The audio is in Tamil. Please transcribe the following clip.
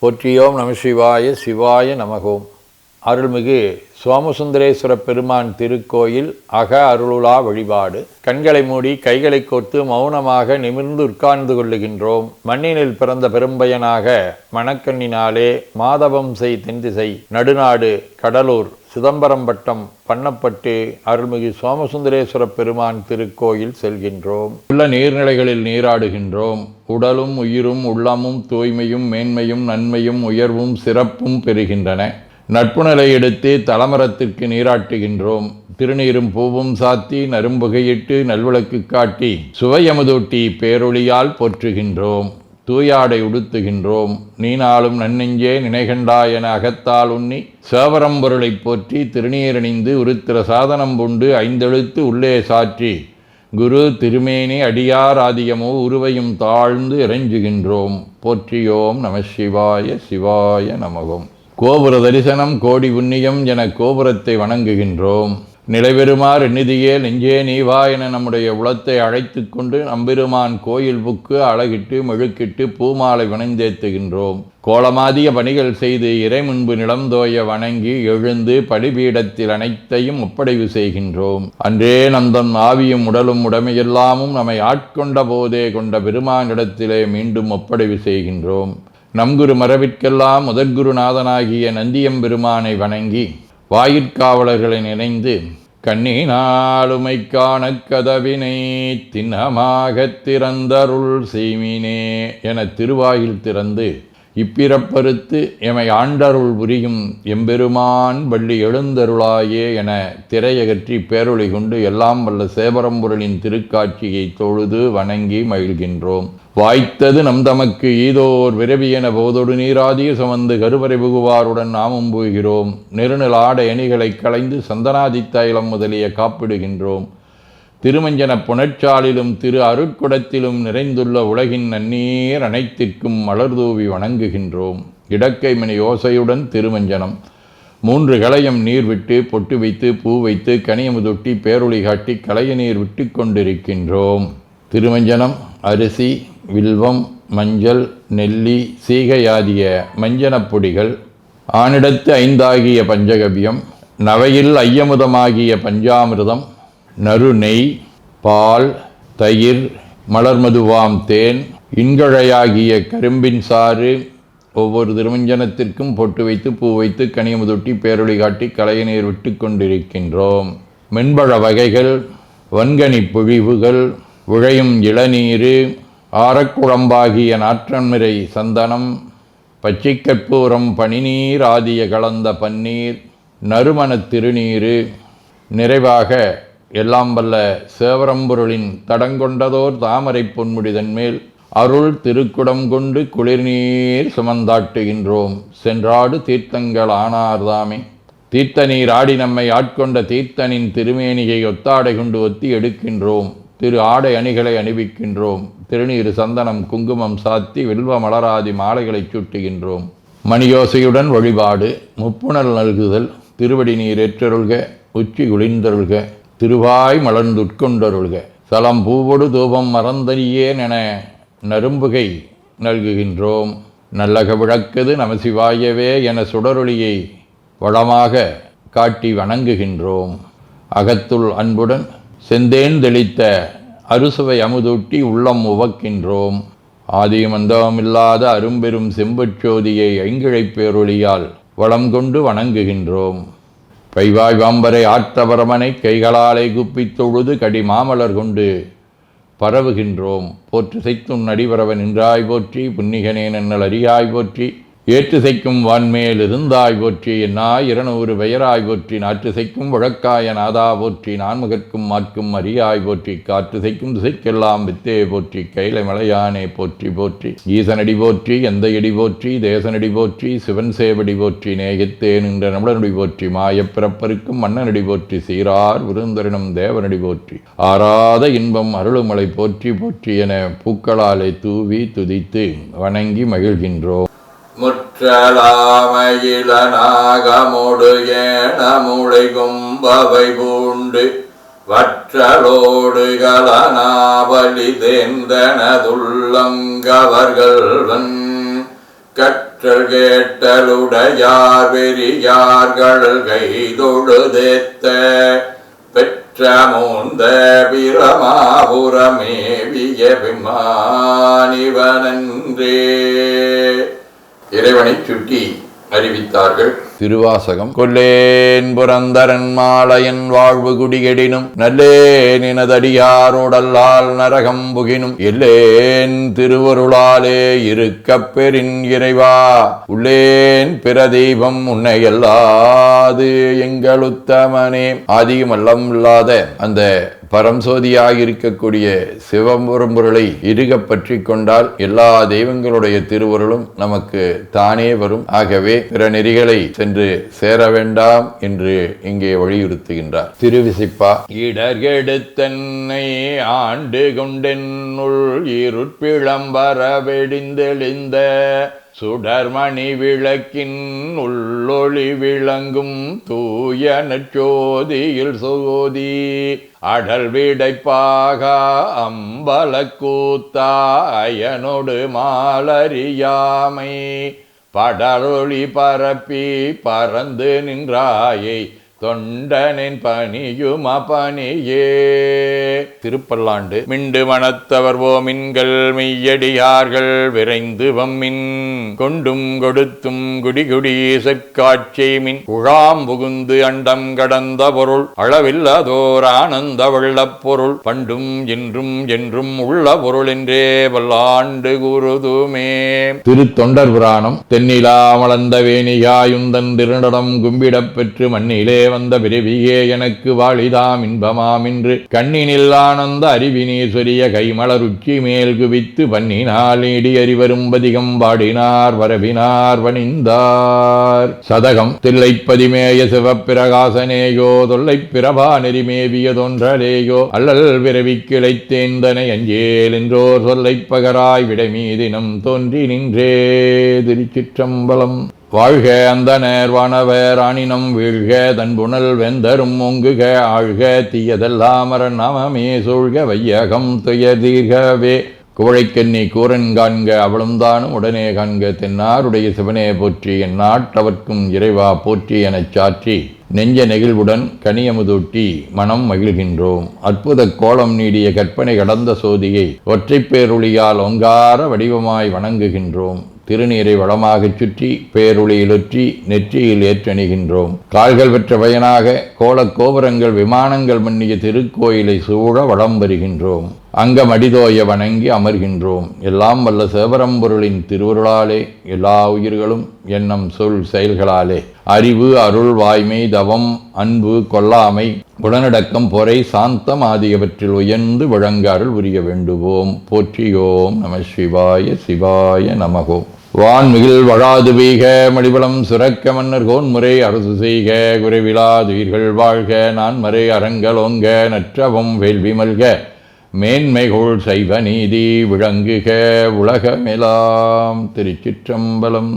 போற்றியோம் நம சிவாய சிவாய நமகோம். அருள்மிகு சோமசுந்தரேஸ்வர பெருமான் திருக்கோயில் அக அருளுலா வழிபாடு. கண்களை மூடி கைகளை கோர்த்து மௌனமாக நிமிர்ந்து உட்கார்ந்து கொள்ளுகின்றோம். மண்ணினில் பிறந்த பெரும்பயனாக மணக்கண்ணினாலே மாதவம் செய் தென்திசை நடுநாடு கடலூர் சிதம்பரம் வட்டம் பண்ணப்பட்டு அருள்மிகு சோமசுந்தரேஸ்வர பெருமான் திருக்கோயில் செல்கின்றோம். உள்ள நீர்நிலைகளில் நீராடுகின்றோம். உடலும் உயிரும் உள்ளமும் தூய்மையும் மேன்மையும் நன்மையும் உயர்வும் சிறப்பும் பெறுகின்றன. நட்புணலை எடுத்து தலமரத்திற்கு நீராட்டுகின்றோம். திருநீரும் பூவும் சாத்தி நரும்புகையிட்டு நல்விளக்கு காட்டி சுவையமுதூட்டி பேரொளியால் போற்றுகின்றோம். தூயாடை உடுத்துகின்றோம். நீனாலும் நன்னெஞ்சே நினைகண்டா என அகத்தால் உண்ணி சேவரம்பொருளை போற்றி திருநீரணிந்து உருத்திர சாதனம் புண்டு ஐந்தெழுத்து உள்ளே சாற்றி குரு திருமேனி அடியார் ஆதியமோ உருவையும் தாழ்ந்து இறைஞ்சுகின்றோம். போற்றியோம் நம சிவாய சிவாய நமகம். கோபுர தரிசனம் கோடி புண்ணியம் என கோபுரத்தை வணங்குகின்றோம். நிலைபெறுமாறு நிதியே நெஞ்சே நீவா என நம்முடைய உளத்தை அழைத்து கொண்டு நம்பெருமான் கோயில் புக்கு அழகிட்டு மெழுக்கிட்டு பூமாலை வணந்தேத்துகின்றோம். கோலமாதிய பணிகள் செய்து இறை முன்பு நிலந்தோய வணங்கி எழுந்து படிபீடத்தில் அனைத்தையும் ஒப்படைவு செய்கின்றோம். அன்றே நந்தன் ஆவியும் உடலும் உடமையெல்லாமும் நம்மை ஆட்கொண்ட போதே கொண்ட பெருமானிடத்திலே மீண்டும் ஒப்படைவு செய்கின்றோம். நம்குரு மரபிற்கெல்லாம் முதற்குருநாதனாகிய நந்தியம்பெருமானை வணங்கி வாயிற்காவலர்களை நினைந்து கண்ணினாலுமை காண கதவினை திண்ணமாகத் திறந்தருள் செய்மினே என திருவாயில் திறந்து இப்பிறப்பறுத்து எமை ஆண்டருள் புரியும் எம்பெருமான் வள்ளி எழுந்தருளாயே என திரையகற்றி பேரொளி கொண்டு எல்லாம் வல்ல சேவரம்பொருளின் திருக்காட்சியை தொழுது வணங்கி மகிழ்கின்றோம். வாய்த்தது நம் தமக்கு ஈதோர் விரவியென போதொடு நீராதிய சுமந்து கருவறை புகுவாருடன் நாமும் போகிறோம். நெருநில ஆடை அணிகளை களைந்து சந்தனாதி தைலம் முதலிய காப்பிடுகின்றோம். திருமஞ்சன புனச்சாலிலும் திரு அருட்குடத்திலும் நிறைந்துள்ள உலகின் நன்னீர் அனைத்திற்கும் மலர்தூவி வணங்குகின்றோம். இடக்கை மணி ஓசையுடன் திருமஞ்சனம் 3 களையம் நீர் விட்டு பொட்டு வைத்து பூ வைத்து கனியமுதொட்டி பேரொளி காட்டி களைய நீர் விட்டு கொண்டிருக்கின்றோம். திருமஞ்சனம் அரிசி வில்வம் மஞ்சள் நெல்லி சீகையாதிய மஞ்சனப் பொடிகள், ஆனிடத்து 5 ஆகிய பஞ்சகவ்யம், நவையில் ஐயமுதமாகிய பஞ்சாமிர்தம், நறு நெய், பால், தயிர், மலர்மதுவாம் தேன், இன்கழையாகிய கரும்பின் சாறு. ஒவ்வொரு திருமஞ்சனத்திற்கும் பொட்டு வைத்து பூ வைத்து கனியமுதொட்டி பேரொளி காட்டி களைய நீர் விட்டு கொண்டிருக்கின்றோம். மென்பழ வகைகள், வன்கனி பொழிவுகள், உழையும் இளநீரு, ஆரக்குழம்பாகிய நாற்றன்மிரை சந்தனம், பச்சைக்கற்பூரம், பனிநீர் ஆதிய கலந்த பன்னீர், நறுமணத் திருநீரு. நிறைவாக எல்லாம் வல்ல சேவரம்பொருளின் தடங்கொண்டதோர் தாமரை பொன்முடிதன் மேல் அருள் திருக்குடம் கொண்டு குளிர்நீர் சுமந்தாட்டுகின்றோம். சென்றாடு தீர்த்தங்கள் ஆனார்தாமே. தீர்த்த நீர் ஆடி நம்மை ஆட்கொண்ட தீர்த்தனின் திருமேனியை ஒத்தாடை கொண்டு ஒத்தி எடுக்கின்றோம். திரு ஆடை அணிகளை அணிவிக்கின்றோம். திருநீர் சந்தனம் குங்குமம் சாத்தி வில்வ மலராதி மாலைகளை சூட்டுகின்றோம். மணியோசையுடன் வழிபாடு. முப்புணல் நல்குதல். திருவடி நீர் ஏற்றருள்க, உச்சி குளிர்ந்தருள்க, திருவாய் மலர்ந்துட்கொண்டருள்க, சலம் பூவொடு தூபம் மறந்தறியேன் என நரும்புகை நல்குகின்றோம். நல்லக விளக்குது நமசிவாயவே என சுடரொளியை வளமாக காட்டி வணங்குகின்றோம். அகத்துள் அன்புடன் செந்தேன் தெளித்த அறுசுவை அமுதூட்டி உள்ளம் உவக்கின்றோம். ஆதியும் அந்தமில்லாத அரும்பெரும் செம்பச்சோதியை ஐங்கிழைப் பேரொளியால் வளம் கொண்டு வணங்குகின்றோம். கைவாய் வாம்பரை ஆற்றவரமனை கைகளாலை குப்பித் தொழுது கடி மாமலர் கொண்டு பரவுகின்றோம். போற்று செய்தும் நடிவரவன் நின்றாய் போற்றி, புன்னிகனே நன்னல் அறியாய் போற்றி, ஏற்று செய்க்கும் வான்மேல் இருந்தாய் போற்றி, என்னாய் 200 பெயராய் போற்றி, நாற்று செய்க்கும் வழக்காய நாதா போற்றி, நான்முகற்கும் மாற்கும் அறியாய் போற்றி, காற்று செய்க்கும் திசைக்கெல்லாம் வித்தே போற்றி, கைலை மலையானே போற்றி போற்றி, ஈசனடி போற்றி, எந்த எடி போற்றி, தேசனடி போற்றி, சிவன் சேவடி போற்றி, நேயத்தே நின்ற நம்மளனடி போற்றி, மாயப்பிறப்பருக்கும் மன்னனடி போற்றி, சீரார் விருந்தரினும் தேவனடி போற்றி, ஆராத இன்பம் அருளுமலை போற்றி போற்றி என பூக்களாலே தூவி துதித்து வணங்கி மகிழ்கின்றோம். முற்றலாமயிலனாகமொடு ஏனமுளை கும்பவை பூண்டு வற்றலோடு கலனாவலி தேர்ந்தனதுள்ளங்கவர்கள் கற்ற கற்றல் கேட்டலுடையார் வெறியார்கள் கைதொழுதேத்த பெற்ற மூந்த பிரமாபுரமேவிய விமானிவனன்றே. இறைவனை சுட்டி அறிவித்தார்கள். திருவாசகம். கொல்லேன் புரந்தரன் மாலையன் வாழ்வு குடிகெடினும் நல்லேன் எனதடியாரோடல்லால் நரகம் புகினும் எல்லேன் திருவருளாலே இருக்கப் பெறின் இறைவா உள்ளேன் பிற தெய்வம் உன்னையல்லாது எங்களுத்தமனே. ஆதியும் அல்லம் இல்லாத அந்த பரம்சோதியாக இருக்கக்கூடிய சிவபெரும்பொருளை இறுக பற்றி கொண்டால் எல்லா தெய்வங்களுடைய திருவருளும் நமக்கு தானே வரும். ஆகவே பிற நெறிகளை சென்று சேர வேண்டாம் என்று இங்கே வலியுறுத்துகின்றார். திருவிசைப்பா. இடர்கெடுத்தன்னை ஆண்டு கொண்டென்னுள் இருட்பிளம்பர வெடிந்தெளிந்த சுடர்மணி விளக்கின் உள்ளொளி விளங்கும் தூய நற்சோதியில் சோதி அடல் விடைப்பாக அம்பல கூத்தா அயனொடு மாலறியாமை படரொளி பரப்பி பறந்து நின்றாயை தொண்டனின் பணியும் பணியே. திருப்பல்லாண்டு. மிண்டு மனத்தவர் ஓமின்கள் மெய்யடியார்கள் விரைந்து வம்மின் கொண்டும் கொடுத்தும் குடிகுடி செற்காட்சி மின் குழாம் புகுந்து அண்டம் கடந்த பொருள் அளவில்லதோர் ஆனந்த வெள்ளப் பொருள் பண்டும் என்றும் என்றும் உள்ள பொருள் என்றே வல்லாண்டு குருதுமே. திருத்தொண்டர் புராணம். தென்னிலா மலர்ந்த வேணியாயுந்தன் திருநடம் கும்பிடப் பெற்று மண்ணிலே வந்த பிறவியே எனக்கு வாழிதாம் இன்பமாம் என்று கண்ணினில் ஆனந்த அறிவினீஸ்வரிய கைமலருச்சி மேல் குவித்து பண்ணினால் நீடி அறிவரும் பதிகம் பாடினார் வரவினார் வணிந்தார். சதகம். தில்லைப்பதிமேய சிவப்பிரகாசனேயோ தொல்லை பிரபா நெறிமேவிய தொன்றலேயோ அல்லல் பிறவி கிளைத்தேந்தனை அஞ்சேல் என்றோர் சொல்லை பகராய் விடைமீதினம் தோன்றி நின்றே. திருச்சிற்றம்பலம். வாழ்க அந்தனர் வானவர் ஆனினம் வீழ்க தன்புணல் வெந்தரும் ஒங்குக ஆழ்க தீயதெல்லாமர நாமமே சூழ்க வையகம் துயதீர்கவே. குவழைக்கண்ணி கூரன் காண்க அவளும் தானும் உடனே காண்க தென்னாருடைய சிவனே போற்றி என் நாட்டவர்க்கும் இறைவா போற்றி எனச் சாற்றி நெஞ்ச நெகிழ்வுடன் கனியமுதூட்டி மனம் மகிழ்கின்றோம். அற்புத கோலம் நீடிய கற்பனை கடந்த சோதியை ஒற்றைப் பேருளியால் ஒங்கார வடிவமாய் வணங்குகின்றோம். திருநீரை வளமாகச் சுற்றி பேருளியிலொற்றி நெற்றியில் ஏற்றணிகின்றோம். கால்கள் பெற்ற பயனாக கோலக் கோபுரங்கள் விமானங்கள் மன்னிய திருக்கோயிலை சூழ வளம் வருகின்றோம். அங்கமடிதோய வணங்கி அமர்கின்றோம். எல்லாம் வல்ல சிவபரம்பொருளின் திருவருளாலே எல்லா உயிர்களும் எண்ணம் சொல் செயல்களாலே அறிவு அருள் வாய்மை தவம் அன்பு கொல்லாமை குணநடக்கம் பொறை சாந்தம் ஆகியவற்றில் உயர்ந்து விளங்க அருள் புரிய வேண்டுவோம். போற்றியோம் நம சிவாய சிவாய நமகோம். வான்மிகில் வழாது வீக மடிவளம் சுரக்க மன்னர் கோன்முறை அரசு செய்க குறைவிலாதுயிர்கள் வாழ்க நான்மறை அறங்கலோங்க நற்றவம் வேள்வி மல்க மேன்மைகோள் சைவ நீதி விளங்குக உலகமெலாம். திருச்சிற்றம்பலம்.